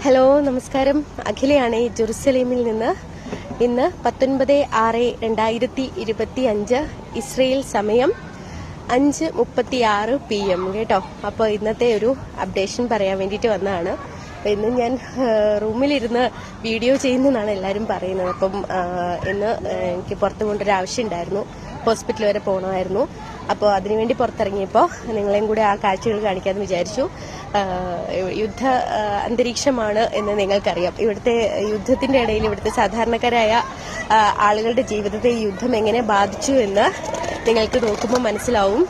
Hello, നമസ്കാരം. അഖിലയാണ് ജെറുസലേമിൽ നിന്ന്. ഇന്ന് 19/6/2025 ഇസ്രയേൽ സമയം 5:36 PM കേട്ടോ. അപ്പോൾ ഇന്നത്തെ ഒരു അപ്ഡേഷൻ പറയാൻ വേണ്ടിയിട്ട് വന്നതാണ്. അപ്പം ഇന്ന് ഞാൻ റൂമിലിരുന്ന് വീഡിയോ ചെയ്യുന്നതെന്നാണ് എല്ലാവരും പറയുന്നത്. അപ്പം ഇന്ന് എനിക്ക് പുറത്ത് കൊണ്ടൊരു ആവശ്യം ഉണ്ടായിരുന്നു, ഹോസ്പിറ്റൽ വരെ പോകണമായിരുന്നു. അപ്പോൾ അതിനുവേണ്ടി പുറത്തിറങ്ങിയപ്പോൾ നിങ്ങളെയും കൂടെ ആ കാഴ്ചകൾ കാണിക്കാമെന്ന് വിചാരിച്ചു. യുദ്ധ അന്തരീക്ഷമാണ് എന്ന് നിങ്ങൾക്കറിയാം. ഇവിടുത്തെ യുദ്ധത്തിന്റെ ഇടയിൽ ഇവിടുത്തെ സാധാരണക്കാരായ ആളുകളുടെ ജീവിതത്തെ ഈ യുദ്ധം എങ്ങനെ ബാധിച്ചു എന്ന് നിങ്ങൾക്ക് നോക്കുമ്പോൾ മനസ്സിലാവും.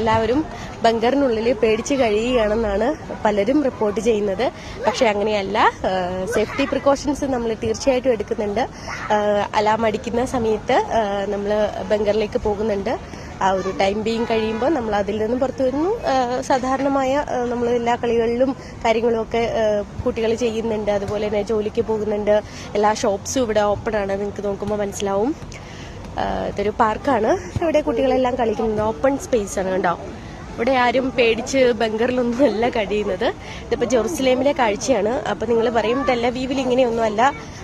എല്ലാവരും ബങ്കറിനുള്ളിൽ പേടിച്ച് കഴിയുകയാണെന്നാണ് പലരും റിപ്പോർട്ട് ചെയ്യുന്നത്. പക്ഷെ അങ്ങനെയല്ല. സേഫ്റ്റി പ്രിക്കോഷൻസ് നമ്മൾ തീർച്ചയായിട്ടും എടുക്കുന്നുണ്ട്. അലാം അടിക്കുന്ന സമയത്ത് നമ്മൾ ബങ്കറിലേക്ക് പോകുന്നുണ്ട്. ആ ഒരു ടൈം ബീങ് കഴിയുമ്പോൾ നമ്മൾ അതിൽ നിന്നും പുറത്തു വരുന്നു. സാധാരണമായ നമ്മൾ എല്ലാ കളികളിലും കാര്യങ്ങളും ഒക്കെ കുട്ടികൾ ചെയ്യുന്നുണ്ട്. അതുപോലെ തന്നെ ജോലിക്ക് പോകുന്നുണ്ട്. എല്ലാ ഷോപ്സും ഇവിടെ ഓപ്പൺ ആണ്. നിങ്ങൾക്ക് നോക്കുമ്പോൾ മനസ്സിലാവും. ഇതൊരു പാർക്കാണ്. ഇവിടെ കുട്ടികളെല്ലാം കളിക്കുന്നത്. ഓപ്പൺ സ്പേസ് ആണ് കണ്ടോ. ഇവിടെ ആരും പേടിച്ച് ബങ്കറിലൊന്നും അല്ല കഴിയുന്നത്. ഇതിപ്പോൾ ജെറുസലേമിലെ കാഴ്ചയാണ്. അപ്പം നിങ്ങൾ പറയും ടെല്ലവീവിൽ ഇങ്ങനെയൊന്നും അല്ല,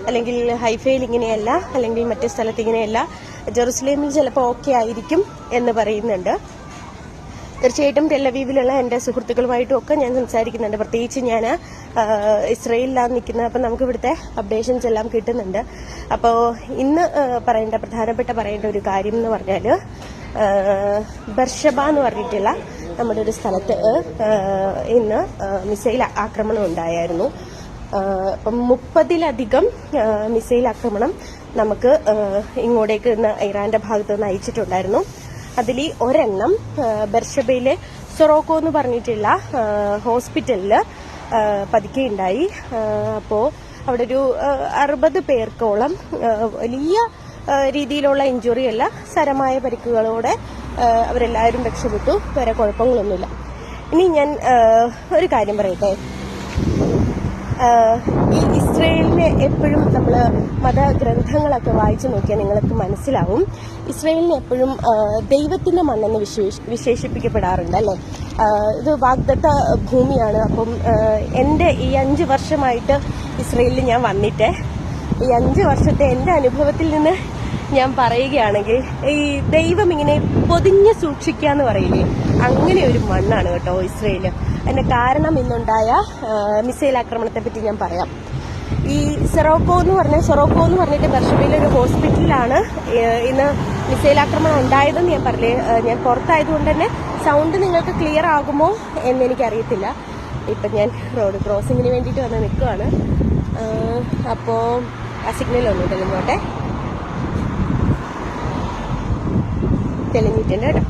അല്ലെങ്കിൽ ഹൈഫയിൽ ഇങ്ങനെയല്ല, അല്ലെങ്കിൽ മറ്റു സ്ഥലത്ത് ഇങ്ങനെയല്ല. ജെറുസലേമിൽ ചിലപ്പോൾ ഓക്കെ ആയിരിക്കും എന്ന് പറയുന്നുണ്ട്. തീർച്ചയായിട്ടും ടെല്ലവീവിലുള്ള എൻ്റെ സുഹൃത്തുക്കളുമായിട്ടും ഒക്കെ ഞാൻ സംസാരിക്കുന്നുണ്ട്. പ്രത്യേകിച്ച് ഞാൻ ഇസ്രയേലിലാണ് നിൽക്കുന്നത്. അപ്പം നമുക്ക് ഇവിടുത്തെ അപ്ഡേഷൻസ് എല്ലാം കിട്ടുന്നുണ്ട്. അപ്പോൾ ഇന്ന് പ്രധാനപ്പെട്ട ഒരു കാര്യം എന്ന് പറഞ്ഞാൽ ബർഷബ എന്ന് പറഞ്ഞിട്ടുള്ള നമ്മുടെ ഒരു സ്ഥലത്ത് ഇന്ന് മിസൈൽ ആക്രമണം ഉണ്ടായിരുന്നു. അപ്പം 30-ലധികം മിസൈൽ ആക്രമണം നമുക്ക് ഇങ്ങോട്ടേക്ക് ഇന്ന് ഇറാന്റെ ഭാഗത്ത് നിന്ന് അയച്ചിട്ടുണ്ടായിരുന്നു. അതിൽ ഒരെണ്ണം ബർഷബയിലെ സൊറോക്കോ എന്ന് പറഞ്ഞിട്ടുള്ള ഹോസ്പിറ്റലിൽ പതിക്കുകയുണ്ടായി. അപ്പോൾ അവിടെ ഒരു 60 പേർക്കോളം വലിയ രീതിയിലുള്ള ഇഞ്ചുറി അല്ല, സാരമായ പരിക്കുകളോടെ അവരെല്ലാവരും രക്ഷപ്പെട്ടു. വേറെ കുഴപ്പങ്ങളൊന്നുമില്ല. ഇനി ഞാൻ ഒരു കാര്യം പറയട്ടെ. ഈ ഇസ്രയേലിനെ എപ്പോഴും നമ്മൾ മതഗ്രന്ഥങ്ങളൊക്കെ വായിച്ചു നോക്കിയാൽ നിങ്ങൾക്ക് മനസ്സിലാവും. ഇസ്രയേലിനെ എപ്പോഴും ദൈവത്തിന്റെ മണ്ണെന്ന് വിശേഷിപ്പിക്കപ്പെടാറുണ്ട് അല്ലേ. ഇത് വാഗ്ദത്ത ഭൂമിയാണ്. അപ്പം എൻ്റെ ഈ 5 വർഷമായിട്ട് ഇസ്രയേലിൽ ഞാൻ വന്നിട്ട് ഈ 5 വർഷത്തെ എൻ്റെ അനുഭവത്തിൽ നിന്ന് ഞാൻ പറയുകയാണെങ്കിൽ ഈ ദൈവം ഇങ്ങനെ പൊതിഞ്ഞ് സൂക്ഷിക്കുക എന്ന് പറയില്ലേ, അങ്ങനെ ഒരു മണ്ണാണ് കേട്ടോ ഇസ്രയേല്. അതിന്റെ കാരണം ഇന്നുണ്ടായ മിസൈൽ ആക്രമണത്തെ പറ്റി ഞാൻ പറയാം. ഈ സൊറോക്കോ എന്ന് പറഞ്ഞിട്ട് ബർഷബയിലെ ഒരു ഹോസ്പിറ്റലിലാണ് ഇന്ന് മിസൈൽ ആക്രമണം ഉണ്ടായതെന്ന് ഞാൻ പറഞ്ഞേ. ഞാൻ പുറത്തായതുകൊണ്ട് തന്നെ സൗണ്ട് നിങ്ങൾക്ക് ക്ലിയർ ആകുമോ എന്ന് എനിക്കറിയത്തില്ല. ഇപ്പം ഞാൻ റോഡ് ക്രോസിങ്ങിന് വേണ്ടിയിട്ട് വന്ന് നിൽക്കുകയാണ്. അപ്പോൾ ആ സിഗ്നലൊന്നും തെളിഞ്ഞോട്ടെ. തെളിഞ്ഞിട്ടുണ്ട് കേട്ടോ.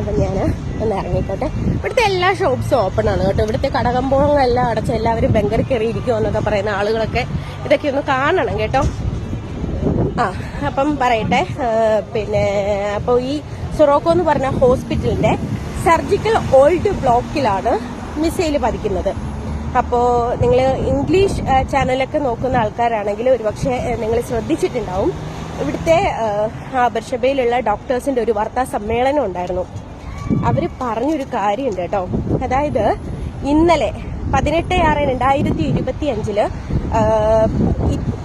അപ്പം ഞാൻ ഒന്ന് ഇറങ്ങിക്കോട്ടെ. ഇവിടുത്തെ എല്ലാ ഷോപ്സും ഓപ്പൺ ആണ് കേട്ടോ. ഇവിടുത്തെ കടകമ്പോളങ്ങളെല്ലാം അടച്ച് എല്ലാവരും ബങ്കറിൽ കയറി ഇരിക്കുമോ എന്നൊക്കെ പറയുന്ന ആളുകളൊക്കെ ഇതൊക്കെ ഒന്ന് കാണണം കേട്ടോ. അപ്പം പറയട്ടെ. അപ്പോൾ ഈ സൊറോക്കോ എന്ന് പറഞ്ഞ ഹോസ്പിറ്റലിന്റെ സർജിക്കൽ ഓൾഡ് ബ്ലോക്കിലാണ് മിസൈൽ പതിക്കുന്നത്. അപ്പോൾ നിങ്ങൾ ഇംഗ്ലീഷ് ചാനലൊക്കെ നോക്കുന്ന ആൾക്കാരാണെങ്കിൽ ഒരുപക്ഷെ നിങ്ങൾ ശ്രദ്ധിച്ചിട്ടുണ്ടാവും. ഇവിടുത്തെ ബർഷബയിലുള്ള ഡോക്ടേഴ്സിന്റെ ഒരു വാർത്താ സമ്മേളനം ഉണ്ടായിരുന്നു. അവര് പറഞ്ഞൊരു കാര്യമുണ്ട് കേട്ടോ. അതായത് ഇന്നലെ 18/6/2025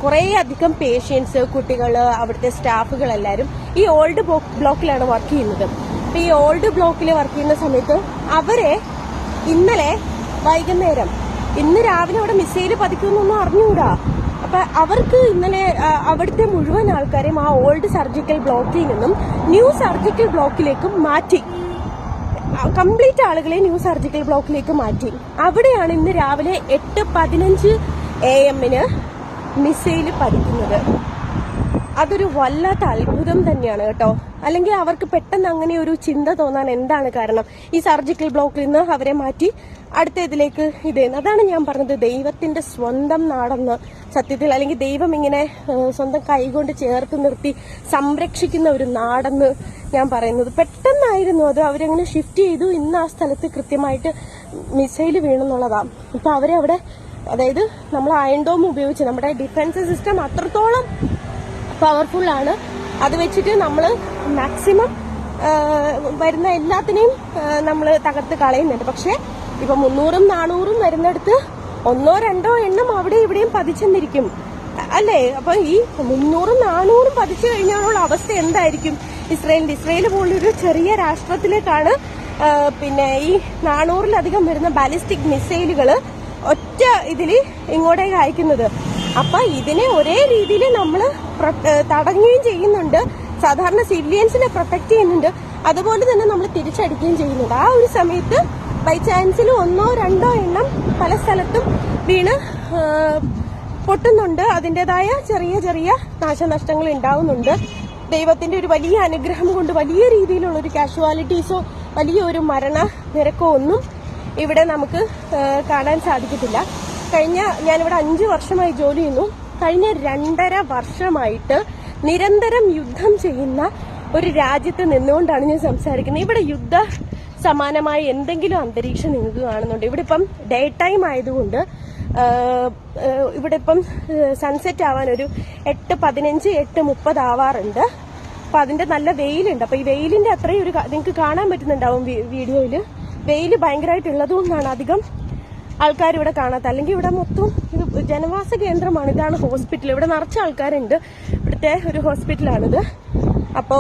കുറേ അധികം പേഷ്യൻസ്, കുട്ടികള്, അവിടുത്തെ സ്റ്റാഫുകളെല്ലാരും ഈ ഓൾഡ് ബ്ലോക്കിലാണ് വർക്ക് ചെയ്യുന്നത്. അപ്പൊ ഈ ഓൾഡ് ബ്ലോക്കിൽ വർക്ക് ചെയ്യുന്ന സമയത്ത് അവരെ ഇന്നലെ വൈകുന്നേരം, ഇന്ന് രാവിലെ അവിടെ മിസൈല് പതിക്കുന്നൊന്നും അറിഞ്ഞുകൂടാ. അപ്പൊ അവർക്ക് ഇന്നലെ അവിടുത്തെ മുഴുവൻ ആൾക്കാരെയും ആ ഓൾഡ് സർജിക്കൽ ബ്ലോക്കിൽ നിന്നും ന്യൂ സർജിക്കൽ ബ്ലോക്കിലേക്ക് മാറ്റി. കംപ്ലീറ്റ് ആളുകളെ ന്യൂ സർജിക്കൽ ബ്ലോക്കിലേക്ക് മാറ്റി. അവിടെയാണ് ഇന്ന് രാവിലെ 8:15 AM മിസൈല് പതിക്കുന്നത്. അതൊരു വല്ലാത്ത അത്ഭുതം തന്നെയാണ് കേട്ടോ. അല്ലെങ്കിൽ അവർക്ക് പെട്ടെന്ന് അങ്ങനെ ഒരു ചിന്ത തോന്നാൻ എന്താണ് കാരണം? ഈ സർജിക്കൽ ബ്ലോക്കിൽ നിന്ന് അവരെ മാറ്റി അടുത്ത ഇതിലേക്ക് അതാണ് ഞാൻ പറഞ്ഞത്, ദൈവത്തിന്റെ സ്വന്തം നാടെന്ന് സത്യത്തിൽ, അല്ലെങ്കിൽ ദൈവം ഇങ്ങനെ സ്വന്തം കൈകൊണ്ട് ചേർത്ത് നിർത്തി സംരക്ഷിക്കുന്ന ഒരു നാടെന്ന് ഞാൻ പറയുന്നത്. പെട്ടെന്നായിരുന്നു അത്. അവരങ്ങനെ ഷിഫ്റ്റ് ചെയ്തു. ഇന്ന് ആ സ്ഥലത്ത് കൃത്യമായിട്ട് മിസൈല് വീണെന്നുള്ളതാണ്. ഇപ്പൊ അവരെ അവിടെ, അതായത് നമ്മൾ അയൺ ഡോം ഉപയോഗിച്ച് നമ്മുടെ ഡിഫൻസ് സിസ്റ്റം അത്രത്തോളം പവർഫുൾ ആണ്. അത് വെച്ചിട്ട് നമ്മൾ മാക്സിമം വരുന്ന എല്ലാത്തിനെയും നമ്മൾ തകർത്ത് കളയുന്നുണ്ട്. പക്ഷെ ഇപ്പൊ 300-400 വരുന്നിടത്ത് ഒന്നോ രണ്ടോ എണ്ണം അവിടെ ഇവിടെയും പതിച്ചെന്നിരിക്കും അല്ലേ? അപ്പൊ ഈ 300-400 പതിച്ചു കഴിഞ്ഞാലുള്ള അവസ്ഥ എന്തായിരിക്കും ഇസ്രയേൽ പോലൊരു ചെറിയ രാഷ്ട്രത്തിലേക്കാണ് പിന്നെ ഈ 400-ലധികം വരുന്ന ബാലിസ്റ്റിക് മിസൈലുകൾ ഒറ്റ ഇതിൽ ഇങ്ങോട്ടേക്ക് അയക്കുന്നത്. അപ്പൊ ഇതിനെ ഒരേ രീതിയിൽ നമ്മൾ തടയുകയും ചെയ്യുന്നുണ്ട്, സാധാരണ സിവിലിയൻസിനെ പ്രൊട്ടക്ട് ചെയ്യുന്നുണ്ട്, അതുപോലെ തന്നെ നമ്മൾ തിരിച്ചടിക്കുകയും ചെയ്യുന്നുണ്ട്. ആ ഒരു സമയത്ത് ബൈ ചാൻസിൽ 1-2 എണ്ണം പല സ്ഥലത്തും വീണ് പൊട്ടുന്നുണ്ട്. അതിൻ്റെതായ ചെറിയ ചെറിയ നാശനഷ്ടങ്ങൾ ഉണ്ടാവുന്നുണ്ട്. ദൈവത്തിന്റെ ഒരു വലിയ അനുഗ്രഹം കൊണ്ട് വലിയ രീതിയിലുള്ള ഒരു കാഷ്വാലിറ്റീസോ വലിയൊരു മരണ നിരക്കോ ഒന്നും ഇവിടെ നമുക്ക് കാണാൻ സാധിക്കത്തില്ല. ഞാനിവിടെ 5 വർഷമായി ജോലി ചെയ്യുന്നു. കഴിഞ്ഞ 2.5 വർഷമായിട്ട് നിരന്തരം യുദ്ധം ചെയ്യുന്ന ഒരു രാജ്യത്ത് നിന്നുകൊണ്ടാണ് ഞാൻ സംസാരിക്കുന്നത്. ഇവിടെ യുദ്ധ സമാനമായ എന്തെങ്കിലും അന്തരീക്ഷം നിങ്ങൾക്ക് കാണുന്നുണ്ട്? ഇവിടെ ഇപ്പം ഡേ ടൈം ആയതുകൊണ്ട് ഇവിടെ ഇപ്പം സൺസെറ്റ് ആവാൻ ഒരു 8:15, 8:30 ആവാറുണ്ട്. അപ്പൊ അതിന്റെ നല്ല വെയിലുണ്ട്. അപ്പൊ ഈ വെയിലിന്റെ അത്രയും ഒരു നിങ്ങൾക്ക് കാണാൻ പറ്റുന്നുണ്ടാവും വീഡിയോയില്. വെയിൽ ഭയങ്കരമായിട്ടുള്ളത് കൊണ്ടാണ് അധികം ആൾക്കാർ ഇവിടെ കാണാത്ത. അല്ലെങ്കിൽ ഇവിടെ മൊത്തം ഇത് ജനവാസ കേന്ദ്രമാണ്. ഇതാണ് ഹോസ്പിറ്റൽ. ഇവിടെ നിറച്ച ആൾക്കാരുണ്ട്. ഇവിടുത്തെ ഒരു ഹോസ്പിറ്റലാണിത്. അപ്പോ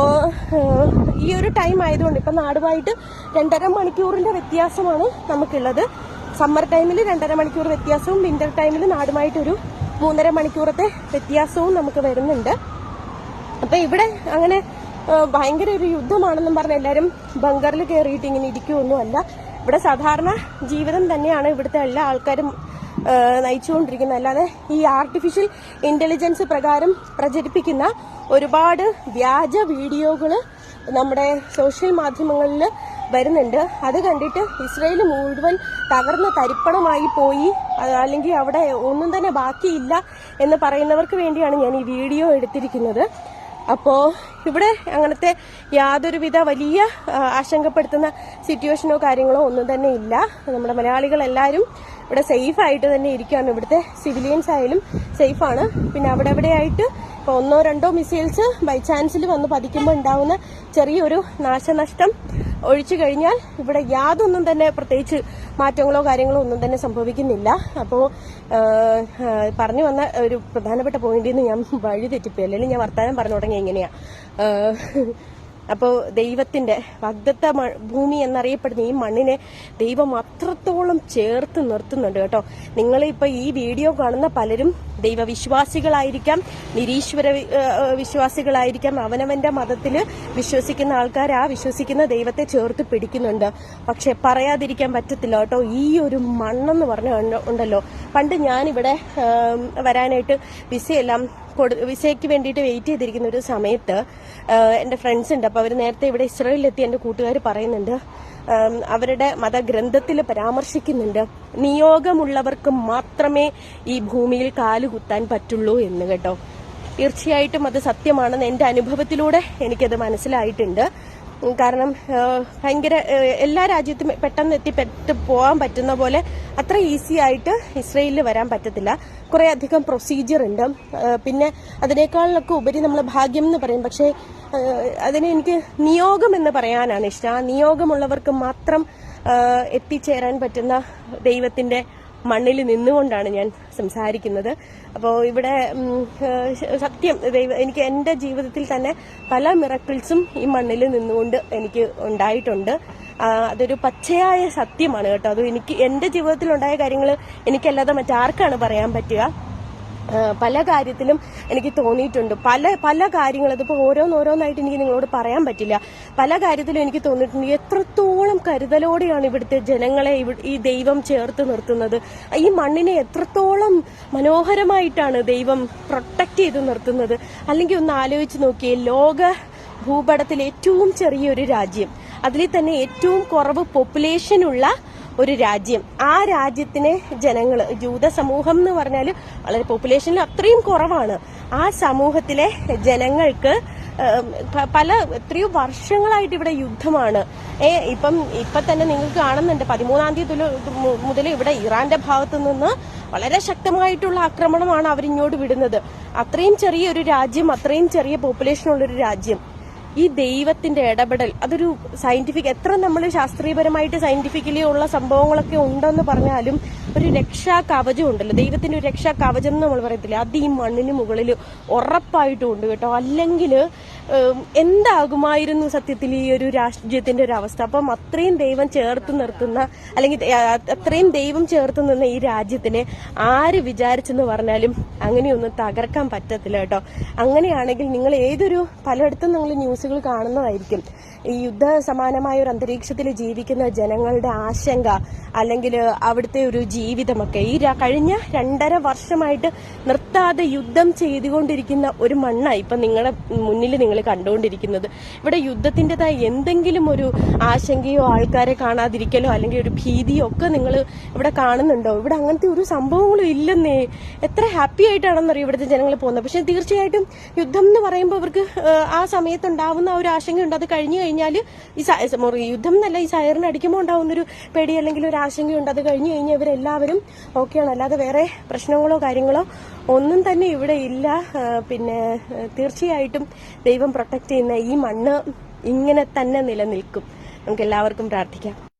ഈ ഒരു ടൈം ആയതുകൊണ്ട് ഇപ്പൊ നാടുമായിട്ട് 2.5 മണിക്കൂറിന്റെ വ്യത്യാസമാണ് നമുക്കുള്ളത്. സമ്മർ ടൈമിൽ 2.5 മണിക്കൂർ വ്യത്യാസവും വിന്റർ ടൈമിൽ നാടുമായിട്ടൊരു 3.5 മണിക്കൂറത്തെ വ്യത്യാസവും നമുക്ക് വരുന്നുണ്ട്. അപ്പൊ ഇവിടെ അങ്ങനെ ഭയങ്കര ഒരു യുദ്ധമാണെന്നും പറഞ്ഞ് എല്ലാവരും ബങ്കറിൽ കയറിയിട്ട് ഇങ്ങനെ ഇരിക്കുമൊന്നുമല്ല. ഇവിടെ സാധാരണ ജീവിതം തന്നെയാണ് ഇവിടുത്തെ എല്ലാ ആൾക്കാരും നയിച്ചുകൊണ്ടിരിക്കുന്നത്. അല്ലാതെ ഈ ആർട്ടിഫിഷ്യൽ ഇന്റലിജൻസ് പ്രകാരം പ്രചരിപ്പിക്കുന്ന ഒരുപാട് വ്യാജ വീഡിയോകൾ നമ്മുടെ സോഷ്യൽ മാധ്യമങ്ങളിൽ വരുന്നുണ്ട്. അത് കണ്ടിട്ട് ഇസ്രയേൽ മുഴുവൻ തകർന്ന തരിപ്പണമായി പോയി, അല്ലെങ്കിൽ അവിടെ ഒന്നും തന്നെ ബാക്കിയില്ല എന്ന് പറയുന്നവർക്ക് വേണ്ടിയാണ് ഞാൻ ഈ വീഡിയോ എടുത്തിരിക്കുന്നത്. അപ്പോ ഇവിടെ അങ്ങനത്തെ യാതൊരുവിധ വലിയ ആശങ്കപ്പെടുത്തുന്ന സിറ്റുവേഷനോ കാര്യങ്ങളോ ഒന്നും തന്നെ ഇല്ല. നമ്മുടെ മലയാളികൾ എല്ലാവരും ഇവിടെ സേഫ് ആയിട്ട് തന്നെ ഇരിക്കുകയാണ്. ഇവിടുത്തെ സിവിലിയൻസ് ആയാലും സേഫാണ്. പിന്നെ അവിടെ എവിടെയായിട്ട് ഇപ്പോൾ 1-2 മിസൈൽസ് ബൈ ചാൻസിൽ വന്ന് പതിക്കുമ്പോൾ ഉണ്ടാവുന്ന ചെറിയൊരു നാശനഷ്ടം ഒഴിച്ചു കഴിഞ്ഞാൽ ഇവിടെ യാതൊന്നും തന്നെ പ്രത്യേകിച്ച് മാറ്റങ്ങളോ കാര്യങ്ങളോ ഒന്നും തന്നെ സംഭവിക്കുന്നില്ല. അപ്പോൾ പറഞ്ഞു വന്ന ഒരു പ്രധാനപ്പെട്ട പോയിന്റിൽ നിന്ന് ഞാൻ വഴി തെറ്റിപ്പോയി. അല്ലെങ്കിൽ ഞാൻ വർത്തമാനം പറഞ്ഞു തുടങ്ങി എങ്ങനെയാ. അപ്പോൾ ദൈവത്തിന്റെ വാഗ്ദത്ത ഭൂമി എന്നറിയപ്പെടുന്ന ഈ മണ്ണിനെ ദൈവം അത്രത്തോളം ചേർത്ത് നിർത്തുന്നുണ്ട് കേട്ടോ. നിങ്ങൾ ഇപ്പൊ ഈ വീഡിയോ കാണുന്ന പലരും ദൈവവിശ്വാസികളായിരിക്കാം, നിരീശ്വര വിശ്വാസികളായിരിക്കാം, അവനവന്റെ മതത്തില് വിശ്വസിക്കുന്ന ആൾക്കാർ ആ വിശ്വസിക്കുന്ന ദൈവത്തെ ചേർത്ത് പിടിക്കുന്നുണ്ട്. പക്ഷെ പറയാതിരിക്കാൻ പറ്റത്തില്ല കേട്ടോ. ഈ ഒരു മണ്ണെന്ന് പറഞ്ഞ ഉണ്ടല്ലോ, പണ്ട് ഞാനിവിടെ വരാനായിട്ട് വിസയ്ക്ക് വേണ്ടിയിട്ട് വെയിറ്റ് ചെയ്തിരിക്കുന്ന ഒരു സമയത്ത് എന്റെ ഫ്രണ്ട്സ് ഉണ്ട്. അപ്പൊ അവർ നേരത്തെ ഇവിടെ ഇസ്രായേലിലെത്തി എന്റെ കൂട്ടുകാർ പറയുന്നുണ്ട്, അവരുടെ മതഗ്രന്ഥത്തിൽ പരാമർശിക്കുന്നുണ്ട്, നിയോഗമുള്ളവർക്ക് മാത്രമേ ഈ ഭൂമിയിൽ കാലുകുത്താൻ പറ്റുള്ളൂ എന്ന് കേട്ടോ. തീർച്ചയായിട്ടും അത് സത്യമാണെന്ന് എന്റെ അനുഭവത്തിലൂടെ എനിക്കത് മനസ്സിലായിട്ടുണ്ട്. കാരണം ഭയങ്കര എല്ലാ രാജ്യത്തും പെട്ടെന്ന് എത്തിപ്പെട്ട് പോകാൻ പറ്റുന്ന പോലെ അത്ര ഈസി ആയിട്ട് ഇസ്രയേലിൽ വരാൻ പറ്റത്തില്ല. കുറെ അധികം പ്രൊസീജിയർ ഉണ്ട്. പിന്നെ അതിനേക്കാളൊക്കെ ഉപരി നമ്മൾ ഭാഗ്യം എന്ന് പറയും. പക്ഷേ അതിന് എനിക്ക് നിയോഗം എന്ന് പറയാനാണ് ഇഷ്ടം. ആ നിയോഗമുള്ളവർക്ക് മാത്രം എത്തിച്ചേരാൻ പറ്റുന്ന ദൈവത്തിന്റെ മണ്ണിൽ നിന്നുകൊണ്ടാണ് ഞാൻ സംസാരിക്കുന്നത്. അപ്പോൾ ഇവിടെ സത്യം എനിക്ക് എൻ്റെ ജീവിതത്തിൽ തന്നെ പല മിറക്കിൾസും ഈ മണ്ണിൽ നിന്നുകൊണ്ട് എനിക്ക് ഉണ്ടായിട്ടുണ്ട്. അതൊരു പച്ചയായ സത്യമാണ് കേട്ടോ. അത് എനിക്ക് എൻ്റെ ജീവിതത്തിൽ ഉണ്ടായ കാര്യങ്ങൾ എനിക്കല്ലാതെ മറ്റാർക്കാണ് പറയാൻ പറ്റുക. പല കാര്യത്തിലും എനിക്ക് തോന്നിയിട്ടുണ്ട്. പല കാര്യങ്ങൾ അതിപ്പോൾ ഓരോന്നായിട്ട് എനിക്ക് നിങ്ങളോട് പറയാൻ പറ്റില്ല. പല കാര്യത്തിലും എനിക്ക് തോന്നിയിട്ടുണ്ട് എത്രത്തോളം കരുതലോടെയാണ് ഇവിടുത്തെ ജനങ്ങളെ ഈ ദൈവം ചേർത്ത് നിർത്തുന്നത്. ഈ മണ്ണിനെ എത്രത്തോളം മനോഹരമായിട്ടാണ് ദൈവം പ്രൊട്ടക്ട് ചെയ്ത് നിർത്തുന്നത്. അല്ലെങ്കിൽ ഒന്ന് ആലോചിച്ച് നോക്കിയേ, ലോക ഭൂപടത്തിൽ ഏറ്റവും ചെറിയൊരു രാജ്യം, അതിൽ തന്നെ ഏറ്റവും കുറവ് പോപ്പുലേഷനുള്ള ഒരു രാജ്യം, ആ രാജ്യത്തിനെ ജനങ്ങൾ, ജൂത സമൂഹം എന്ന് പറഞ്ഞാൽ വളരെ പോപ്പുലേഷനിൽ അത്രയും കുറവാണ്. ആ സമൂഹത്തിലെ ജനങ്ങൾക്ക് എത്രയോ വർഷങ്ങളായിട്ട് ഇവിടെ യുദ്ധമാണ്. ഇപ്പൊ തന്നെ നിങ്ങൾക്ക് കാണുന്നുണ്ട് 13-ാം തീയതി മുതൽ ഇവിടെ ഇറാന്റെ ഭാഗത്തു നിന്ന് വളരെ ശക്തമായിട്ടുള്ള ആക്രമണമാണ് അവരിങ്ങോട്ട് വിടുന്നത്. അത്രയും ചെറിയൊരു രാജ്യം, അത്രയും ചെറിയ പോപ്പുലേഷനുള്ളൊരു രാജ്യം, ഈ ദൈവത്തിന്റെ ഇടപെടൽ അതൊരു സയന്റിഫിക്, എത്ര നമ്മൾ ശാസ്ത്രീയപരമായിട്ട് സയന്റിഫിക്കലി ഉള്ള സംഭവങ്ങളൊക്കെ ഉണ്ടെന്ന് പറഞ്ഞാലും ഒരു രക്ഷാ കവചം ഉണ്ടല്ലോ, ദൈവത്തിന്റെ ഒരു രക്ഷാ കവചം എന്ന് നമ്മൾ പറയത്തില്ലേ, അത് ഈ മണ്ണിന് മുകളിൽ ഉറപ്പായിട്ടും ഉണ്ട് കേട്ടോ. അല്ലെങ്കിൽ എന്താകുമായിരുന്നു സത്യത്തിൽ ഈ ഒരു രാജ്യത്തിന്റെ ഒരു അവസ്ഥ. അപ്പം അത്രയും ദൈവം ചേർത്ത് നിർത്തുന്ന, അല്ലെങ്കിൽ അത്രയും ദൈവം ചേർത്ത് നിന്ന ഈ രാജ്യത്തിനെ ആര് വിചാരിച്ചെന്ന് പറഞ്ഞാലും അങ്ങനെയൊന്നും തകർക്കാൻ പറ്റത്തില്ല കേട്ടോ. അങ്ങനെയാണെങ്കിൽ നിങ്ങൾ പലയിടത്തും നിങ്ങൾ ന്യൂസുകൾ കാണുന്നതായിരിക്കും, ഈ യുദ്ധ സമാനമായ ഒരു അന്തരീക്ഷത്തിൽ ജീവിക്കുന്ന ജനങ്ങളുടെ ആശങ്ക, അല്ലെങ്കിൽ അവിടുത്തെ ഒരു ജീവിതമൊക്കെ ഈ കഴിഞ്ഞ 2.5 വർഷമായിട്ട് നിർത്താതെ യുദ്ധം ചെയ്തുകൊണ്ടിരിക്കുന്ന ഒരു മണ്ണായി ഇപ്പൊ നിങ്ങളുടെ മുന്നിൽ നിങ്ങൾ കണ്ടുകൊണ്ടിരിക്കുന്നത്. ഇവിടെ യുദ്ധത്തിൻ്റെതായ എന്തെങ്കിലും ഒരു ആശങ്കയോ ആൾക്കാരെ കാണാതിരിക്കലോ അല്ലെങ്കിൽ ഒരു ഭീതിയോ ഒക്കെ നിങ്ങൾ ഇവിടെ കാണുന്നുണ്ടോ? ഇവിടെ അങ്ങനത്തെ ഒരു സംഭവങ്ങളും ഇല്ലെന്നേ. എത്ര ഹാപ്പി ആയിട്ടാണെന്നറിയോ ഇവിടുത്തെ ജനങ്ങൾ പോകുന്നത്. പക്ഷെ തീർച്ചയായിട്ടും യുദ്ധം എന്ന് പറയുമ്പോൾ അവർക്ക് ആ സമയത്തുണ്ടാവുന്ന ഒരു ആശങ്കയുണ്ട്. അത് കഴിഞ്ഞു കഴിഞ്ഞാൽ ഈ യുദ്ധം എന്നല്ല, ഈ സൈറൻ അടിക്കുമ്പോൾ ഉണ്ടാവുന്നൊരു പേടി അല്ലെങ്കിൽ ഒരു ആശങ്കയുണ്ട്. അത് കഴിഞ്ഞു കഴിഞ്ഞാൽ ഇവരെല്ലാവരും ഓക്കെയാണ്. അല്ലാതെ വേറെ പ്രശ്നങ്ങളോ കാര്യങ്ങളോ ഒന്നും തന്നെ ഇവിടെ ഇല്ല. പിന്നെ തീർച്ചയായിട്ടും ദൈവം പ്രൊട്ടക്ട് ചെയ്യുന്ന ഈ മണ്ണ് ഇങ്ങനെ തന്നെ നിലനിൽക്കും. നമുക്ക് എല്ലാവർക്കും പ്രാർത്ഥിക്കാം.